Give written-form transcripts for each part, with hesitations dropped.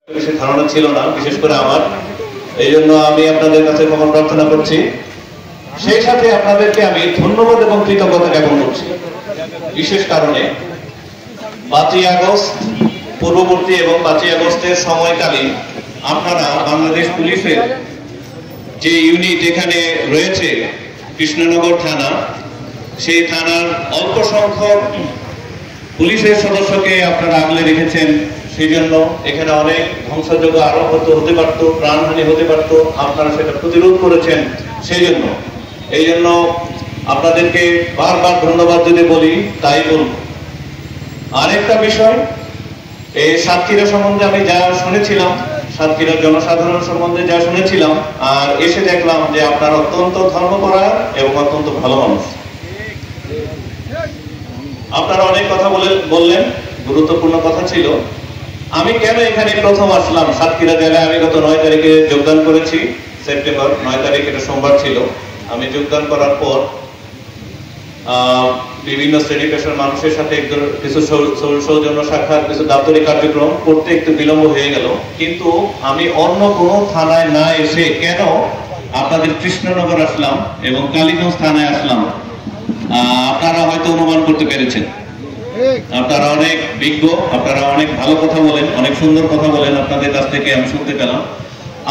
বেশি ধারণা ছিল না, বিশেষ করে আমার। এই জন্য আমি আপনাদের কাছে ক্ষমা প্রার্থনা করছি। সেই সাথে আপনাদেরকে আমি ধন্যবাদ এবং কৃতজ্ঞতা জ্ঞাপন করছি। বিশেষ কারণে 5ই আগস্ট পূর্ববর্তী এবং 5ই আগস্টের সময়কালীন আপনারা বাংলাদেশ পুলিশের যে ইউনিট এখানে রয়েছে কৃষ্ণনগর থানা, সেই থানার অল্প সংখ্যক পুলিশের সদস্যকে আপনারা আগলে রেখেছেন। সেই জন্য এখানে অনেক ধ্বংসযজ্ঞ আরো হতে পারত, প্রাণহানি হতে পারত, আপনারা সেটা প্রতিরোধ করেছেন। সেই জন্য এই জন্য আপনাদেরকে বারবার ধন্যবাদ যদি বলি তাই বলব। আরেকটা বিষয়, এই সাতক্ষীরা সম্বন্ধে আমি যা শুনেছিলাম, সাতক্ষীরার জনসাধারণ সম্বন্ধে যা শুনেছিলাম, আর এসে দেখলাম যে আপনারা অত্যন্ত ধর্মপরায়ণ এবং অত্যন্ত ভালো মানুষ। আপনারা অনেক কথা বললেন, গুরুত্বপূর্ণ কথা ছিল। আমি কেন এখানে প্রথম আসলাম? সাতক্ষীরা জেলায় আমি গত 9 তারিখে যোগদান করেছি, সেপ্টেম্বর 9 তারিখ, এটা সোমবার ছিল। আমি যোগদান করার পর বিভিন্ন শ্রেণী পেশার মানুষের সাথে কিছু সৌজন্য সাক্ষাৎ, কিছু দাপ্তরিক কার্যক্রম করতে একটু বিলম্ব হয়ে গেল। কিন্তু আমি অন্য কোনো থানায় না এসে কেন আপনাদের কৃষ্ণনগর আসলাম এবং কালীগঞ্জ থানায় আসলাম, আপনারা হয়তো অনুমান করতে পেরেছেন। আপনারা অনেক বিজ্ঞ, আপনারা অনেক ভালো কথা বলেন, অনেক সুন্দর কথা বলেন, আপনাদের কাছ থেকে আমি শুনতে পেলাম।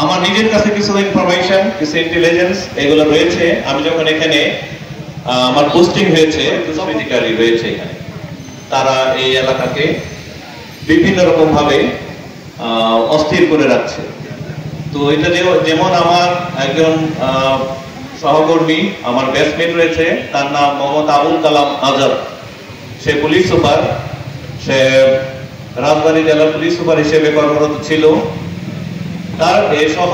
আমার নিজের কাছে কিছু ইনফরমেশন, কিছু ইন্টেলিজেন্স এগুলো রয়েছে। আমি যখন এখানে আমার পোস্টিং হয়েছে, দুষ্কৃতিকারী রয়েছে এখানে, তারা এই এলাকাকে বিভিন্ন রকম ভাবে অস্থির করে রাখছে। তো এটা যেমন আমার একজন সহকর্মী, আমার ব্যাচমেট রয়েছে, তার নাম মোহাম্মদ আবুল কালাম আজাদ। সে পুলিশ সুপার, সে রাজবাড়ী জেলার পুলিশ সুপার হিসেবে কর্মরত ছিল। তার সহ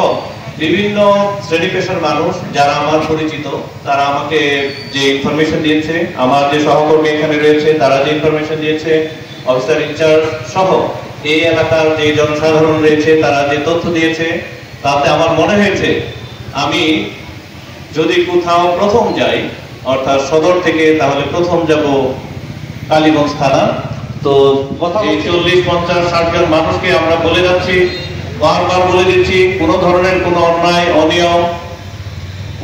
বিভিন্ন শ্রেণী পেশার মানুষ যারা আমার পরিচিত, তারা আমাকে যে ইনফরমেশন দিয়েছে, আমার যে সহকর্মী এখানে রয়েছে তারা যে ইনফরমেশন দিয়েছে, অফিসার ইনচার্জ সহ এই এলাকার যে জনসাধারণ রয়েছে তারা যে তথ্য দিয়েছে, তাতে আমার মনে হয়েছে আমি যদি কোথাও প্রথম যাই, অর্থাৎ সদর থেকে, তাহলে প্রথম যাব কালীগঞ্জ থানা। তো এই 40, 50, 60 জন মানুষকে আমরা বলে যাচ্ছি, বারবার বলে দিচ্ছি, কোন ধরনের কোন অন্যায়, অনিয়ম,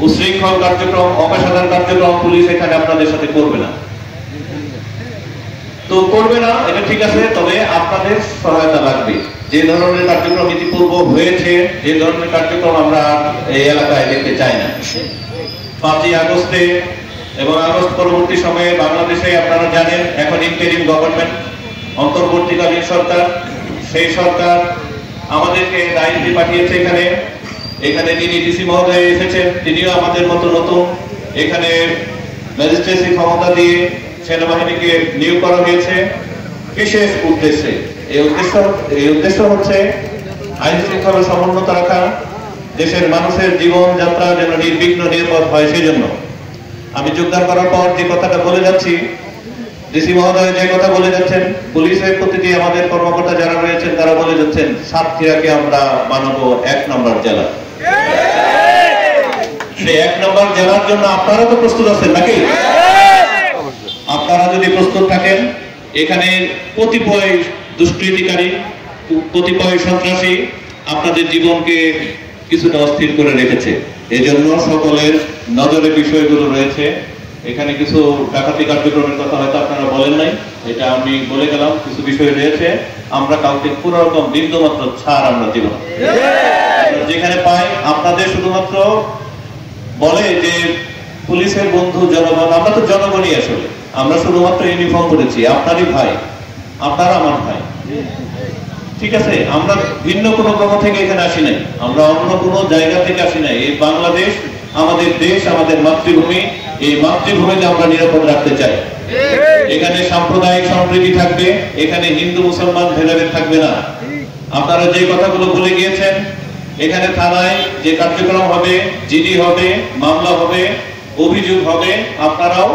উশৃঙ্খল কার্যক্রম, অপেশাদার কার্যক্রম পুলিশ এখানে আপনাদের সাথে করবে না। তো করবে না, এটা ঠিক আছে, তবে আপনাদের সহায়তা লাগবে। যে ধরনের কার্যক্রম ইতিপূর্ব হয়েছে, যে ধরনের কার্যক্রম আমরা এই এলাকায় দেখতে চাই না। 5ই আগস্টে এবং আগস্ট পরবর্তী সময়ে বাংলাদেশে আপনারা জানেন এখন ইন্টারিম গভর্নমেন্ট, অন্তর্বর্তীকালীন সরকার, সেই সরকার আমাদেরকে দায়িত্ব পাঠিয়েছে এখানে যিনি ডিসি মহোদয় এসেছেন, তিনিও আমাদের মতো নতুন। এখানে ম্যাজিস্ট্রেসি ক্ষমতা দিয়ে সেনাবাহিনীকে নিয়োগ করা হয়েছে বিশেষ উদ্দেশ্যে। এই উদ্দেশ্য হচ্ছে আইন শৃঙ্খলা সমুন্নত রাখা, দেশের মানুষের জীবনযাত্রা যেন নির্বিঘ্ন নিরাপদ হয়। সেই জন্য আমি যোগদান করার পর যে কথাটা বলে যাচ্ছি, ডিসি মহোদয় যে কথা বলে যাচ্ছেন, পুলিশের প্রতিটি আমাদের কর্মকর্তা যারা রয়েছেন তারা বলে যাচ্ছেন সাতক্ষীরাকে আমরা বানাবো 1 নম্বর জেলা। সেই 1 নম্বর জেলার জন্য আপনারা তো প্রস্তুত আছেন নাকি? আপনারা যদি প্রস্তুত থাকেন, এখানে কতিপয় দুষ্কৃতিকারী, কতিপয় সন্ত্রাসী আপনাদের জীবনকে কিছুটা অস্থির করে রেখেছে। এজন্য সকলের নজরে বিষয়গুলো রয়েছে। এখানে কিছু ডাকাতি কার্যক্রমের কথা হয়তো আপনারা বলেন নাই, এটা আমি বলে গেলাম। কিছু বিষয় রয়েছে, আমরা কাউকে পুরো রকম বিন্দুমাত্র ছাড় আমরা দিব না। যেখানে পাই আপনাদের শুধুমাত্র বলে যে পুলিশের বন্ধু জনগণ, আমরা তো জনগণই আসলে, আমরা শুধুমাত্র ইউনিফর্ম করেছি, আপনারই ভাই, আপনারা আমার ভাই, ঠিক আছে? আমরা ভিন্ন কোনো গ্রহ থেকে এখানে আসি নাই, আমরা অন্য কোনো জায়গা থেকে আসি নাই। এই বাংলাদেশ আমাদের দেশ, আমাদের মাতৃভূমি। এই মাতৃভূমিতে আমরা নিরাপদ রাখতে চাই। এখানে সাম্প্রদায়িক সম্প্রীতি থাকবে, এখানে হিন্দু মুসলমান ভেদাভেদ থাকবে না। আপনারা যে কথাগুলো বলে গিয়েছেন, এখানে থানায় যে কার্যক্রম হবে, জিডি হবে, মামলা হবে, অভিযোগ হবে, আপনারাও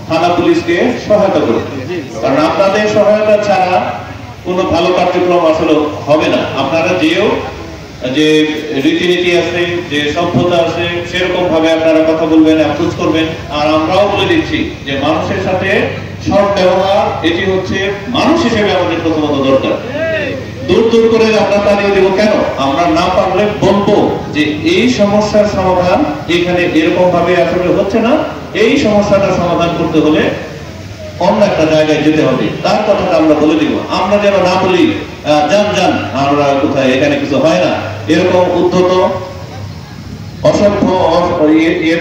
থানা পুলিশকে সহায়তা করবেন। কারণ আপনাদের সহায়তা ছাড়া কোনো ভালো কার্যক্রম আসলে হবে না। আপনারা যেও যে রীতিনীতি আছে, যে সভ্যতা আছে, সেরকম ভাবে আপনারা কথা বলবেন, অ্যাপ্রোচ করবেন। আর আমরাও বলে দিচ্ছি যে মানুষের সাথে সৎ ব্যবহার, এটি হচ্ছে মানুষ হিসেবে আমাদের প্রথমত দরকার। দূর দূর করে আমরা তাড়িয়ে দেবো কেন? আমরা না পারলে বলবো যে এই সমস্যার সমাধান এখানে এরকম ভাবে আসলে হচ্ছে না, এই সমস্যাটার সমাধান করতে হলে অন্য একটা জায়গায় যেতে হবে, তার কথাটা আমরা বলে দিব। আমরা যেন না বলি যান যান আমরা কোথায়, এখানে কিছু হয় না, এরকম উদ্ধত অসভ্য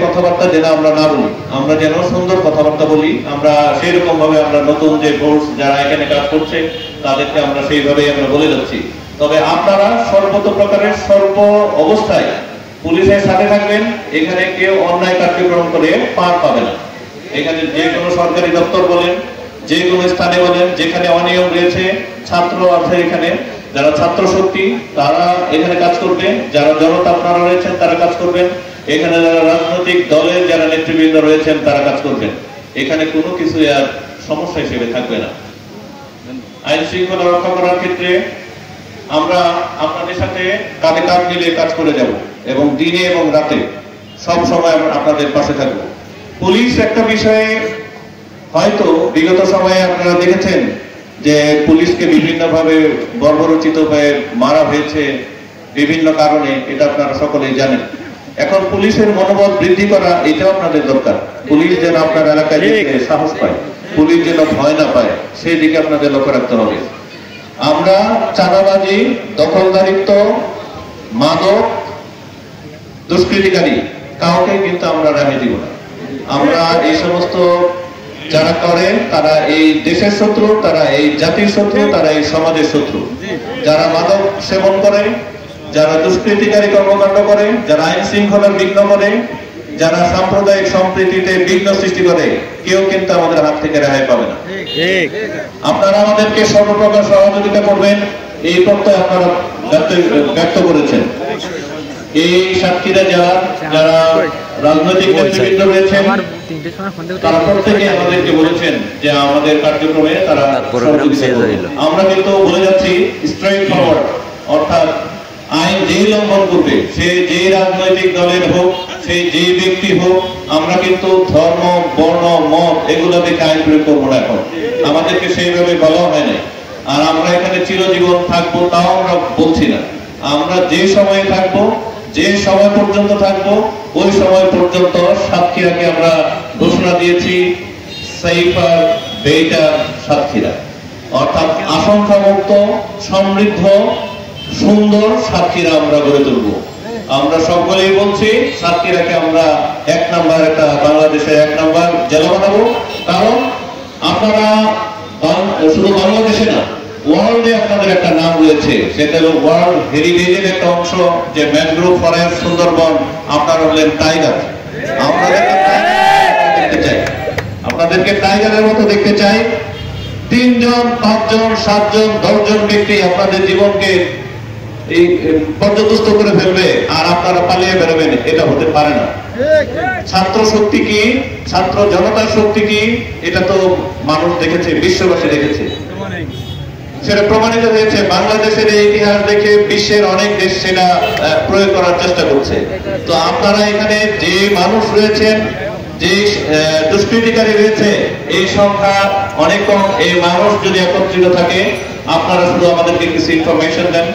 কথাবার্তা যেন আমরা না বলি। আমরা যেন সুন্দর কথাবার্তা বলি। আমরা সেই রকম ভাবে আমরা নতুন যে ফোর্স যারা এখানে কাজ করছে তাদেরকে আমরা সেইভাবেই আমরা বলে যাচ্ছি। তবে আপনারা সর্বত প্রকারের সর্ব অবস্থায় পুলিশের সাথে থাকবেন। এখানে কেউ অন্যায় কার্যক্রম করে পার পাবে না। এখানে যে কোনো সরকারি দপ্তর বলেন, যে কোনো স্থানে বলেন যেখানে অনিয়ম রয়েছে, ছাত্র আছে এখানে, যারা ছাত্র শক্তি তারা এখানে কাজ করবে, যারা জনতা আপনারা রয়েছেন তারা কাজ করবেন, এখানে যারা রাজনৈতিক দলের যারা নেতৃবৃন্দ রয়েছেন তারা কাজ করবেন। এখানে কোনো কিছু আর সমস্যা হিসেবে থাকবে না। আইন শৃঙ্খলা রক্ষা করার ক্ষেত্রে আমরা আপনাদের সাথে কাঁধে কাঁধ মিলে কাজ করে যাব এবং দিনে এবং রাতে সব সময় আপনাদের পাশে থাকবো। পুলিশ একটা বিষয়ে হয়তো বিগত সময়ে আপনারা দেখেছেন যে পুলিশকে বিভিন্নভাবে বর্বরচিত হয়ে মারা হয়েছে বিভিন্ন কারণে, এটা আপনারা সকলেই জানেন। এখন পুলিশের মনোবল বৃদ্ধি করা এটাও আপনাদের দরকার। পুলিশ যেন আপনার এলাকায় যেতে সাহস পায়, পুলিশ যেন ভয় না পায়, সেই দিকে আপনাদের লক্ষ্য রাখতে হবে। আমরা চাঁদাবাজি, দখলদারিত্ব, মাদক, দুষ্কৃতিকারী কাউকে কিন্তু আমরা রেহাই দিব না। আমরা এই সমস্ত যারা করে তারা এই দেশের শত্রু, তারা এই জাতির শত্রু, তারা এই সমাজের শত্রু। যারা মাদক সেবন করে, যারা দুষ্কৃতিকারী কর্মকাণ্ড করে, যারা আইন শৃঙ্খলার বিঘ্ন করে, যারা সাম্প্রদায়িক সম্প্রীতিতে বিঘ্ন সৃষ্টি করে, কেউ কিন্তু আমাদের হাত থেকে রেহাই পাবে না। আপনারা আমাদেরকে সর্বপ্রকার সহযোগিতা করবেন এই প্রত্যয় আপনারা ব্যক্ত করেছেন। এই সাতক্ষীরা জেলার যারা রাজনৈতিক নেতৃবৃন্দ রয়েছেন তারা প্রত্যেকে আমাদেরকে বলেছেন যে আমাদের কার্যক্রমে তারা সহযোগিতা করবে। আমরা কিন্তু বলে যাচ্ছি স্ট্রেট ফরওয়ার্ড, অর্থাৎ আইন যেই লঙ্ঘন করবে, সে যে রাজনৈতিক দলের হোক, সে যে ব্যক্তি হোক, আমরা কিন্তু ধর্ম, বর্ণ, মত এগুলো দেখে আইন প্রয়োগ করবো না। এখন আমাদেরকে সেইভাবে বলা হয় না। আর আমরা এখানে চিরজীবন থাকবো তাও আমরা বলছি না। আমরা যে সময়ে থাকবো, যে সময় পর্যন্ত থাকবো, ওই সময় পর্যন্ত সাতক্ষীরাকে আমরা ঘোষণা দিয়েছি সেফার বেটার সাতক্ষীরা, অর্থাৎ আশঙ্কা মুক্ত, সমৃদ্ধ, সুন্দর সাতক্ষীরা আমরা গড়ে তুলব। আমরা সকলেই বলছি সাতক্ষীরাকে আমরা 1 নাম্বার একটা বাংলাদেশের 1 নাম্বার জেলা বানাবো। কারণ আপনারা শুধু বাংলাদেশে না, ওয়ার্ল্ডে আপনাদের একটা নাম রয়েছে, সেটা হলো ওয়ার্ল্ড হেরিটেজের একটা অংশ, যে ম্যানগ্রোভ ফরেস্ট, সুন্দরবন। আপনারা হলেন টাইগার। আমরা দেখতে চাই, আপনাদেরকে টাইগারের মতো দেখতে চাই। 3 জন, 5 জন, 7 জন, 10 জন ব্যক্তি আপনাদের জীবনকে এই পর্যদস্ত করে ফেলবে আর আপনারা পালিয়ে বেরোবেন, এটা হতে পারে না। ছাত্র শক্তি কি, ছাত্র জনতার শক্তি কি, এটা তো মানুষ দেখেছে, বিশ্ববাসী দেখেছে, সেটা প্রমাণিত হয়েছে। বাংলাদেশের এই ইতিহাস দেখে বিশ্বের অনেক দেশ সেটা প্রয়োগ করার চেষ্টা করছে। তো আপনারা এখানে যে মানুষ রয়েছেন, যে দুষ্কৃতিকারী রয়েছে, এই সংখ্যা অনেক কম। এই মানুষ যদি একত্রিত থাকে, আপনারা শুধু আমাদেরকে কিছু ইনফরমেশন দেন।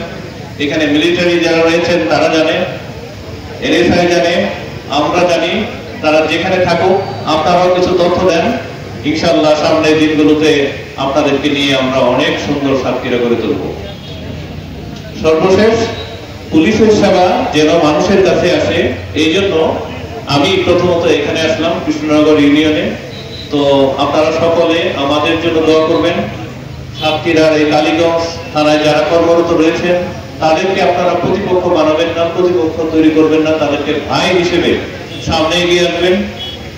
এখানে মিলিটারি যারা রয়েছেন তারা জানে, এনএসআই জানে, আমরা জানি, তারা যেখানে থাকুক আপনারাও কিছু তথ্য দেন। ইনশাআল্লাহ সামনের দিনগুলোতে আপনাদেরকে নিয়ে আমরা অনেক সুন্দর সাতক্ষীরা করে তুলব। সর্বশেষ, পুলিশের সেবা যেন মানুষের কাছে আসে, এই জন্য আমি প্রথমত এখানে আসলাম কৃষ্ণনগর ইউনিয়নে। তো আপনারা সকলে আমাদের জন্য দোয়া করবেন। সাতক্ষীরার এই কালীগঞ্জ থানায় যারা কর্মরত রয়েছেন তাদেরকে আপনারা প্রতিপক্ষ বানাবেন না, প্রতিপক্ষ তৈরি করবেন না, তাদেরকে ভাই হিসেবে সামনে এগিয়ে আসবেন।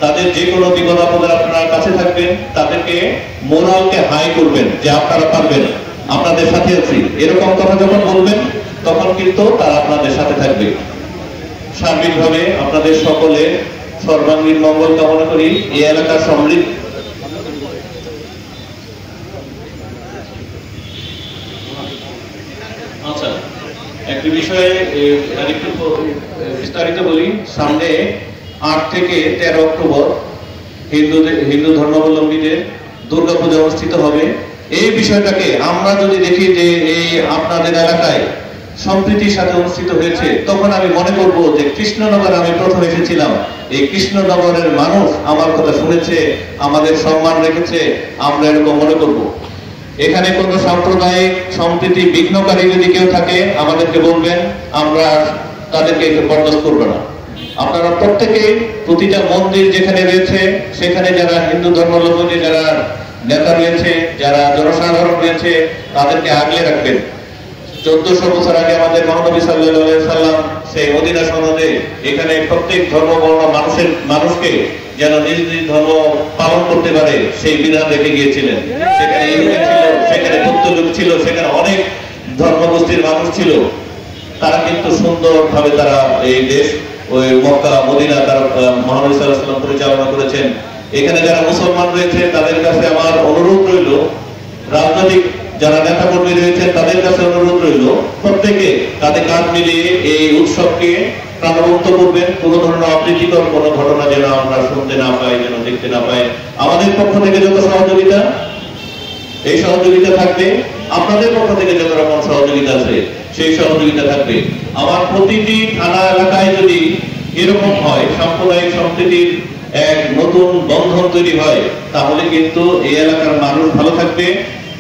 তাদের যে কোনো বিপদ আপদে আপনারা কাছে থাকবেন, তাদেরকে মোরালকে হাই করবেন যে আপনারা পারবেন, আপনাদের সাথে আছি, এরকম কথা যখন বলবেন তখন কিন্তু তারা আপনাদের সাথে থাকবে। সার্বিকভাবে আপনাদের সকলে সর্বাঙ্গীন মঙ্গল কামনা করি। এই এলাকার সমৃদ্ধ আচ্ছা, একটি বিষয়ে আরেকটু বিস্তারিত বলি। সামনে 8 থেকে 13 অক্টোবর হিন্দু ধর্মাবলম্বীদের দুর্গাপূজা অনুষ্ঠিত হবে। এই বিষয়টাকে আমরা যদি দেখি যে এই আপনাদের এলাকায় সম্প্রীতির সাথে অনুষ্ঠিত হয়েছে, তখন আমি মনে করব যে কৃষ্ণনগর আমি প্রথম এসেছিলাম, এই কৃষ্ণনগরের মানুষ আমার কথা শুনেছে, আমাদের সম্মান রেখেছে, আমরা এরকম মনে করব। এখানে কোনো সাম্প্রদায়িক সম্প্রীতি বিঘ্নকারী যদি কেউ থাকে আমাদেরকে বলবেন, আমরা তাদেরকে বরদাস্ত করবো না। আপনারা প্রত্যেকে প্রতিটা মন্দির যেখানে রয়েছে সেখানে যারা হিন্দু ধর্মাবলম্বী যারা নেতা রয়েছে, যারা জনসাধারণ রয়েছে, তাদেরকে আগলে রাখবেন। 1400 বছর আগে আমাদের মহানবী সাল্লাল্লাহু আলাইহি সাল্লাম সেই মদিনা সনদে এখানে প্রত্যেক ধর্ম বর্ণ মানুষকে যেন নিজ নিজ ধর্ম পালন করতে পারে সেই বিধান রেখে গিয়েছিলেন। সেখানে ইহুদি ছিল, সেখানে বৌদ্ধ যুগ ছিল, সেখানে অনেক ধর্মগোষ্ঠীর মানুষ ছিল। তারা কিন্তু সুন্দরভাবে তারা এই দেশ ওই মক্কা মদিনা তারা মহানবী সাল্লাল্লাহু আলাইহি সাল্লাম পরিচালনা করেছেন। এখানে যারা মুসলমান রয়েছে তাদের কাছে আমার অনুরোধ রইল, রাজনৈতিক যারা নেতা কর্মী রয়েছেন তাদের কাছে অনুরোধ রইল, প্রত্যেকে কাঁধে কাঁধ মিলিয়ে এই উৎসবকে প্রাণবন্ত করবেন। কোনো ধরনের অপ্রীতিকর কোনো ঘটনা যেন আমরা শুনতে না পাই, যেন দেখতে না পাই। আমাদের পক্ষ থেকে যত সহযোগিতা, এই সহযোগিতা থাকবে। আপনাদের পক্ষ থেকে যত রকম সহযোগিতা আছে সেই সহযোগিতা থাকবে। আমার প্রতিটি থানা এলাকায় যদি এরকম হয়, সাম্প্রদায়িক সম্প্রীতির এক নতুন বন্ধন তৈরি হয়, তাহলে কিন্তু এই এলাকার মানুষ ভালো থাকবে।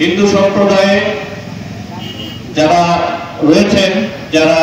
হিন্দু সম্প্রদায়ে যারা রয়েছেন, যারা